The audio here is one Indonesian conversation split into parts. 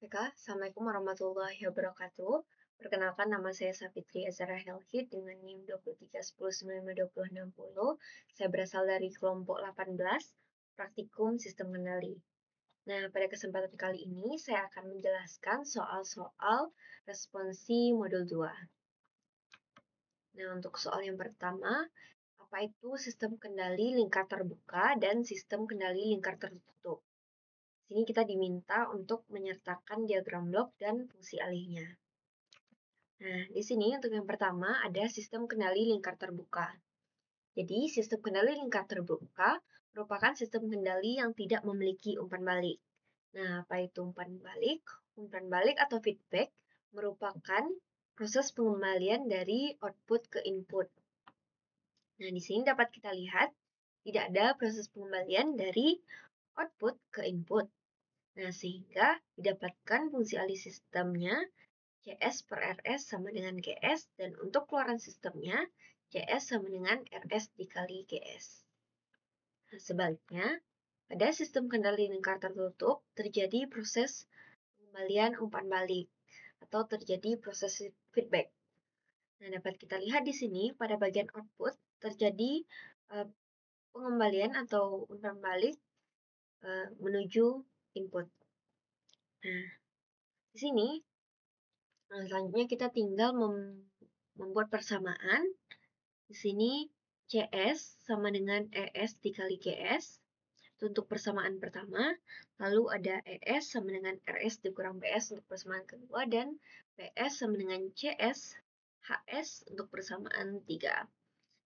Kak, Assalamualaikum warahmatullahi wabarakatuh. Perkenalkan, nama saya Safitri Azara Helhid dengan NIM 2310952060. Saya berasal dari kelompok 18, Praktikum Sistem Kendali. Nah, pada kesempatan kali ini saya akan menjelaskan soal-soal responsi modul 2. Nah, untuk soal yang pertama, apa itu sistem kendali lingkar terbuka dan sistem kendali lingkar tertutup? Sini kita diminta untuk menyertakan diagram blok dan fungsi alihnya. Nah, di sini untuk yang pertama ada sistem kendali lingkar terbuka. Jadi, sistem kendali lingkar terbuka merupakan sistem kendali yang tidak memiliki umpan balik. Nah, apa itu umpan balik? Umpan balik atau feedback merupakan proses pengembalian dari output ke input. Nah, di sini dapat kita lihat tidak ada proses pengembalian dari output ke input. Nah, sehingga didapatkan fungsi alih sistemnya CS per RS sama dengan GS, dan untuk keluaran sistemnya CS sama dengan RS dikali GS. Nah, sebaliknya, pada sistem kendali lingkar tertutup terjadi proses pengembalian umpan balik atau terjadi proses feedback. Nah, dapat kita lihat di sini pada bagian output terjadi pengembalian atau umpan balik menuju input. Nah, di sini selanjutnya kita tinggal membuat persamaan. Di sini CS sama dengan ES dikali GS. Itu untuk persamaan pertama. Lalu ada ES sama dengan RS dikurang PS untuk persamaan kedua. Dan PS sama dengan CS HS untuk persamaan 3.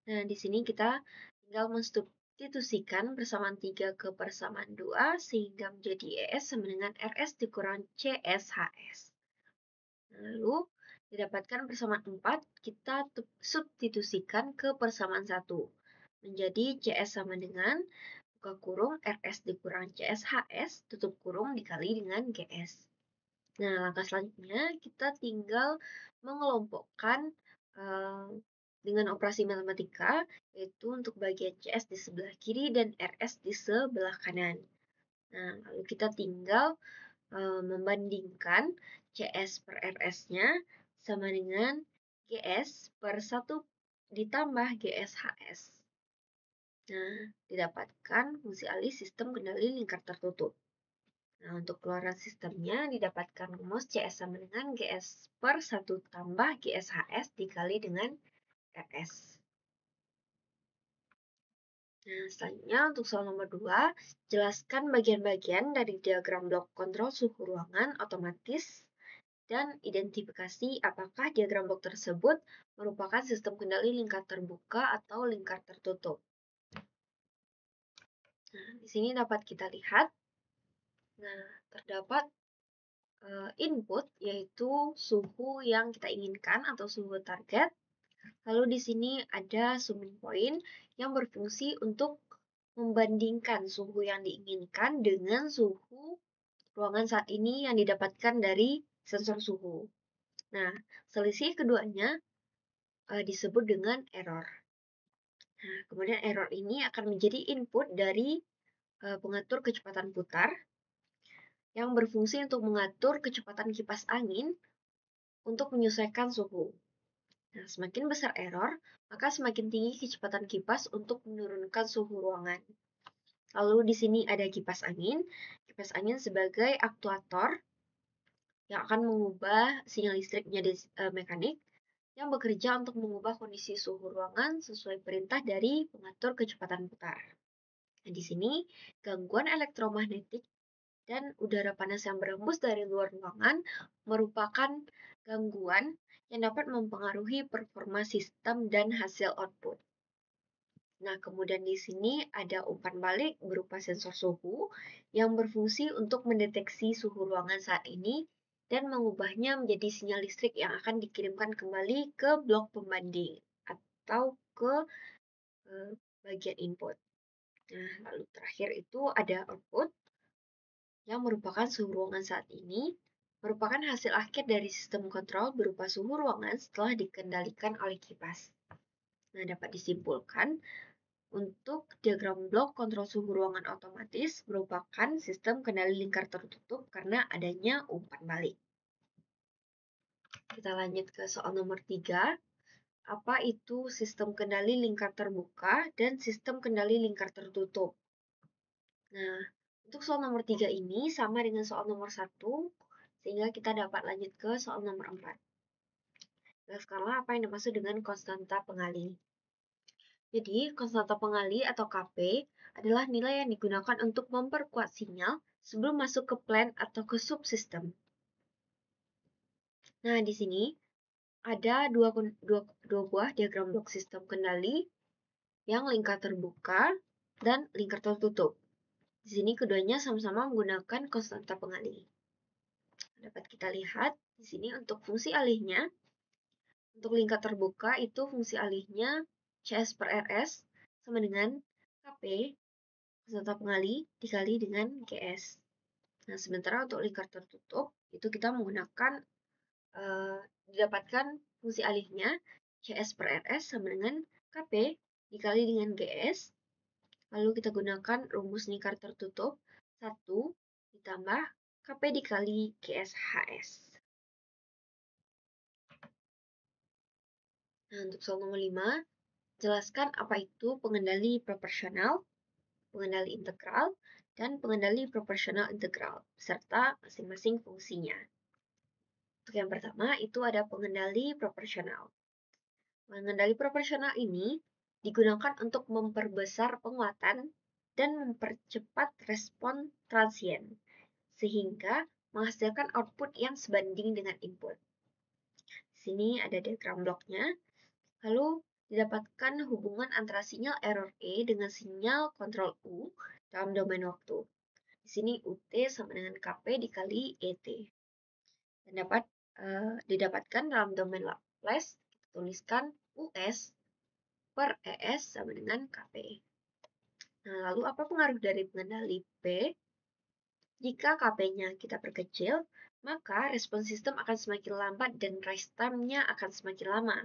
Nah, di sini kita tinggal mensubstitusikan persamaan 3 ke persamaan 2 sehingga menjadi ES sama dengan RS dikurang CS HS. Lalu didapatkan persamaan 4, kita substitusikan ke persamaan 1. Menjadi CS sama dengan buka kurung RS dikurang CS HS tutup kurung dikali dengan GS. Nah, langkah selanjutnya kita tinggal mengelompokkan dengan operasi matematika, yaitu untuk bagian CS di sebelah kiri dan RS di sebelah kanan. Nah, lalu kita tinggal membandingkan CS per RS-nya sama dengan GS per 1 ditambah GS HS. Nah, didapatkan fungsi alih sistem kendali lingkar tertutup. Nah, untuk keluaran sistemnya didapatkan rumus CS sama dengan GS per 1 tambah GS HS dikali dengan RS. Nah, selanjutnya untuk soal nomor 2, jelaskan bagian-bagian dari diagram blok kontrol suhu ruangan otomatis dan identifikasi apakah diagram blok tersebut merupakan sistem kendali lingkar terbuka atau lingkar tertutup. Nah, di sini dapat kita lihat, terdapat input yaitu suhu yang kita inginkan atau suhu target. Lalu di sini ada summing point yang berfungsi untuk membandingkan suhu yang diinginkan dengan suhu ruangan saat ini yang didapatkan dari sensor suhu. Nah, selisih keduanya disebut dengan error. Nah, kemudian error ini akan menjadi input dari pengatur kecepatan putar yang berfungsi untuk mengatur kecepatan kipas angin untuk menyesuaikan suhu. Nah, semakin besar error, maka semakin tinggi kecepatan kipas untuk menurunkan suhu ruangan. Lalu di sini ada kipas angin sebagai aktuator yang akan mengubah sinyal listrik menjadi mekanik yang bekerja untuk mengubah kondisi suhu ruangan sesuai perintah dari pengatur kecepatan putar. Nah, di sini gangguan elektromagnetik dan udara panas yang berhembus dari luar ruangan merupakan gangguan yang dapat mempengaruhi performa sistem dan hasil output. Nah, kemudian di sini ada umpan balik berupa sensor suhu yang berfungsi untuk mendeteksi suhu ruangan saat ini dan mengubahnya menjadi sinyal listrik yang akan dikirimkan kembali ke blok pembanding atau ke bagian input. Nah, lalu terakhir itu ada output yang merupakan suhu ruangan saat ini, merupakan hasil akhir dari sistem kontrol berupa suhu ruangan setelah dikendalikan oleh kipas. Nah, dapat disimpulkan Untuk diagram blok kontrol suhu ruangan otomatis merupakan sistem kendali lingkar tertutup karena adanya umpan balik. Kita lanjut ke soal nomor 3. Apa itu sistem kendali lingkar terbuka dan sistem kendali lingkar tertutup? Nah, untuk soal nomor 3 ini sama dengan soal nomor 1, sehingga kita dapat lanjut ke soal nomor 4. Jelaskanlah apa yang dimaksud dengan konstanta pengalih. Jadi, konstanta pengalih atau Kp adalah nilai yang digunakan untuk memperkuat sinyal sebelum masuk ke plan atau ke subsistem. Nah, di sini ada dua buah diagram blok sistem kendali yang lingkar terbuka dan lingkar tertutup. Di sini keduanya sama-sama menggunakan konstanta pengalih. Dapat kita lihat di sini untuk fungsi alihnya. Untuk lingkar terbuka itu fungsi alihnya CS per RS sama dengan Kp konstanta pengalih dikali dengan GS. Nah, sementara untuk lingkar tertutup itu kita menggunakan didapatkan fungsi alihnya CS per RS sama dengan Kp dikali dengan GS. Lalu kita gunakan rumus lingkar tertutup 1 ditambah Kp dikali GS HS. Nah, untuk soal nomor 5, jelaskan apa itu pengendali proporsional, pengendali integral, dan pengendali proporsional integral, serta masing-masing fungsinya. Untuk yang pertama, itu ada pengendali proporsional. Pengendali proporsional ini digunakan untuk memperbesar penguatan dan mempercepat respon transien, sehingga menghasilkan output yang sebanding dengan input. Di sini ada diagram bloknya. Lalu didapatkan hubungan antara sinyal error E dengan sinyal kontrol U dalam domain waktu. Di sini UT sama dengan Kp dikali ET. Dan dapat didapatkan dalam domain Laplace, kita tuliskan US per ES sama dengan Kp. Nah, lalu apa pengaruh dari pengendali P? Jika Kp-nya kita perkecil, maka respons sistem akan semakin lambat dan rise time-nya akan semakin lama.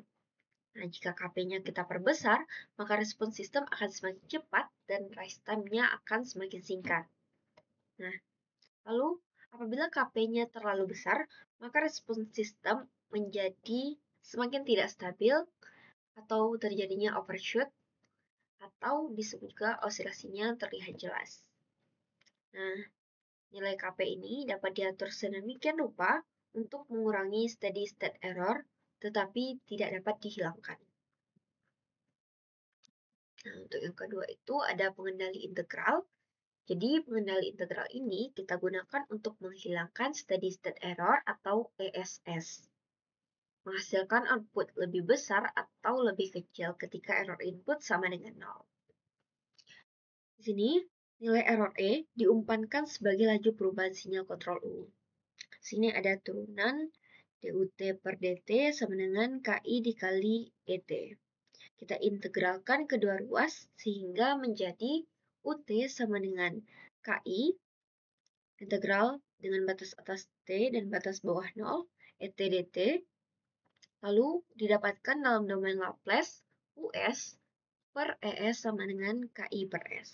Nah, jika Kp-nya kita perbesar, maka respons sistem akan semakin cepat dan rise time-nya akan semakin singkat. Nah, lalu apabila Kp-nya terlalu besar, maka respons sistem menjadi semakin tidak stabil atau terjadinya overshoot atau disebut juga osilasinya terlihat jelas. Nah, nilai Kp ini dapat diatur sedemikian rupa untuk mengurangi steady state error, tetapi tidak dapat dihilangkan. Nah, untuk yang kedua itu ada pengendali integral. Jadi, pengendali integral ini kita gunakan untuk menghilangkan steady state error atau ESS. Menghasilkan output lebih besar atau lebih kecil ketika error input sama dengan 0. Di sini, nilai error E diumpankan sebagai laju perubahan sinyal kontrol U. Di sini ada turunan DUT per DT sama dengan KI dikali ET. Kita integralkan kedua ruas sehingga menjadi UT sama dengan KI, integral dengan batas atas T dan batas bawah 0, ET dt, lalu didapatkan dalam domain Laplace US per ES sama dengan KI per S.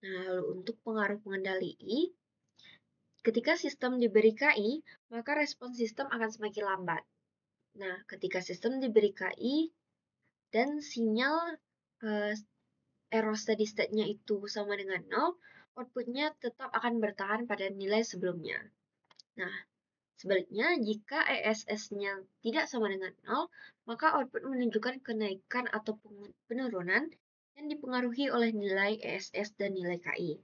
Nah, lalu untuk pengaruh pengendali I, ketika sistem diberi KI, maka respons sistem akan semakin lambat. Nah, ketika sistem diberi KI dan sinyal error steady state-nya itu sama dengan 0, output-nya tetap akan bertahan pada nilai sebelumnya. Nah, sebaliknya, jika ESS-nya tidak sama dengan 0, maka output menunjukkan kenaikan atau penurunan yang dipengaruhi oleh nilai ESS dan nilai KI.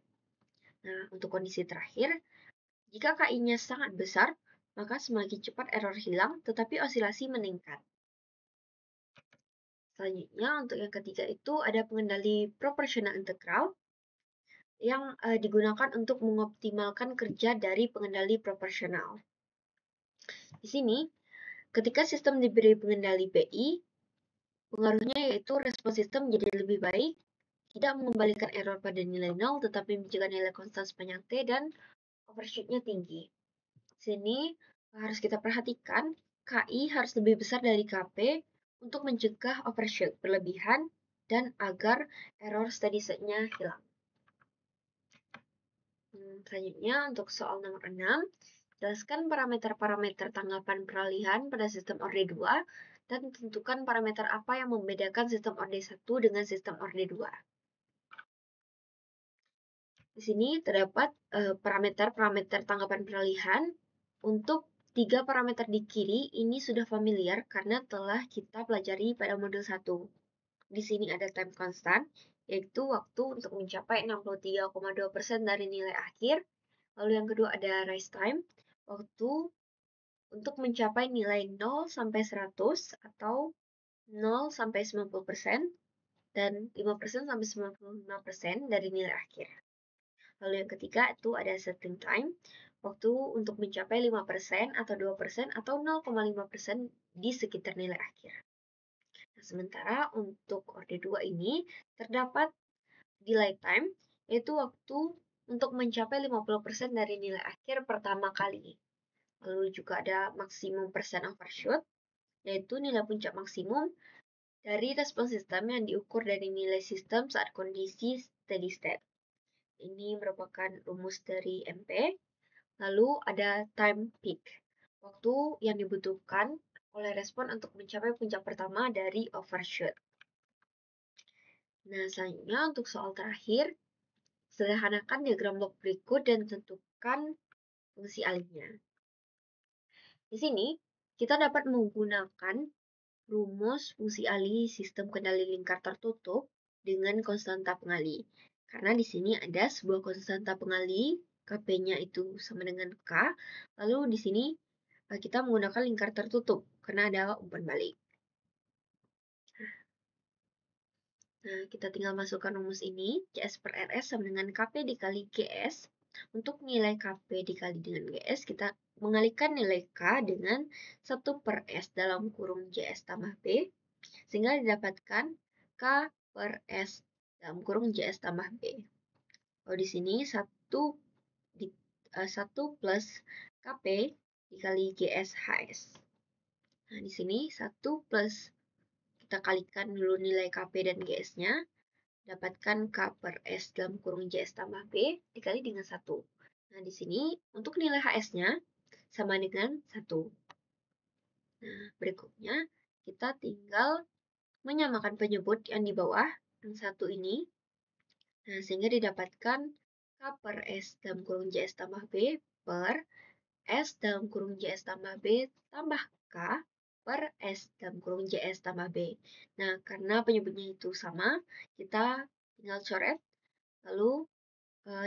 Nah, untuk kondisi terakhir, jika KI-nya sangat besar, maka semakin cepat error hilang, tetapi osilasi meningkat. Selanjutnya, untuk yang ketiga itu ada pengendali proporsional integral yang digunakan untuk mengoptimalkan kerja dari pengendali proporsional. Di sini, ketika sistem diberi pengendali PI, pengaruhnya yaitu respons sistem jadi lebih baik, tidak mengembalikan error pada nilai 0, tetapi mencegah nilai konstan sepanjang T dan overshoot-nya tinggi. Di sini harus kita perhatikan, KI harus lebih besar dari Kp untuk mencegah overshoot berlebihan dan agar error steady state-nya hilang. Selanjutnya untuk soal nomor 6, jelaskan parameter-parameter tanggapan peralihan pada sistem orde 2 dan tentukan parameter apa yang membedakan sistem orde 1 dengan sistem orde 2. Di sini terdapat parameter-parameter tanggapan peralihan. Untuk 3 parameter di kiri ini sudah familiar karena telah kita pelajari pada modul 1. Di sini ada time constant, yaitu waktu untuk mencapai 63,2% dari nilai akhir. Lalu yang kedua ada rise time, waktu untuk mencapai nilai 0 sampai 100 atau 0 sampai 90% dan 5% sampai 95% dari nilai akhir. Lalu yang ketiga itu ada setting time, waktu untuk mencapai 5% atau 2% atau 0,5% di sekitar nilai akhir. Nah, sementara untuk orde 2 ini terdapat delay time, yaitu waktu untuk mencapai 50% dari nilai akhir pertama kali. Lalu juga ada maksimum percent overshoot, yaitu nilai puncak maksimum dari respons sistem yang diukur dari nilai sistem saat kondisi steady state. Ini merupakan rumus dari MP. Lalu ada time peak, waktu yang dibutuhkan oleh respon untuk mencapai puncak pertama dari overshoot. Nah, selanjutnya untuk soal terakhir, sederhanakan diagram blok berikut dan tentukan fungsi alihnya. Di sini, kita dapat menggunakan rumus fungsi alih sistem kendali lingkar tertutup dengan konstanta pengalih. Karena di sini ada sebuah konstanta pengalih, Kp-nya itu sama dengan K. Lalu di sini kita menggunakan lingkar tertutup karena ada umpan balik. Nah, kita tinggal masukkan rumus ini, CS per RS sama dengan Kp dikali GS. Untuk nilai Kp dikali dengan GS, kita mengalihkan nilai K dengan 1 per S dalam kurung JS tambah B, sehingga didapatkan K per S dalam kurung JS tambah B. Kalau di sini 1 plus Kp dikali GS HS. Nah, di sini 1 plus, kita kalikan dulu nilai Kp dan GS-nya, dapatkan K per S dalam kurung JS tambah B dikali dengan 1. Nah, di sini untuk nilai HS-nya sama dengan 1. Nah, berikutnya kita tinggal menyamakan penyebut yang di bawah, yang 1 ini. Nah, sehingga didapatkan K per S dalam kurung JS tambah B per S dalam kurung JS tambah B tambah K per S dalam kurung JS tambah B. Nah, karena penyebutnya itu sama, kita tinggal coret, lalu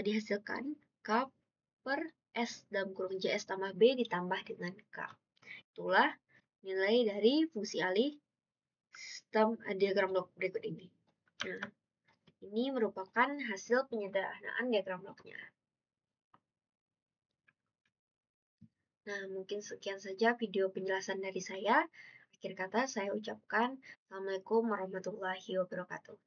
dihasilkan K per S dalam kurung JS tambah B ditambah dengan K. Itulah nilai dari fungsi alih sistem diagram blok berikut ini. Nah, ini merupakan hasil penyederhanaan diagram bloknya. Nah, mungkin sekian saja video penjelasan dari saya. Akhir kata saya ucapkan Assalamualaikum warahmatullahi wabarakatuh.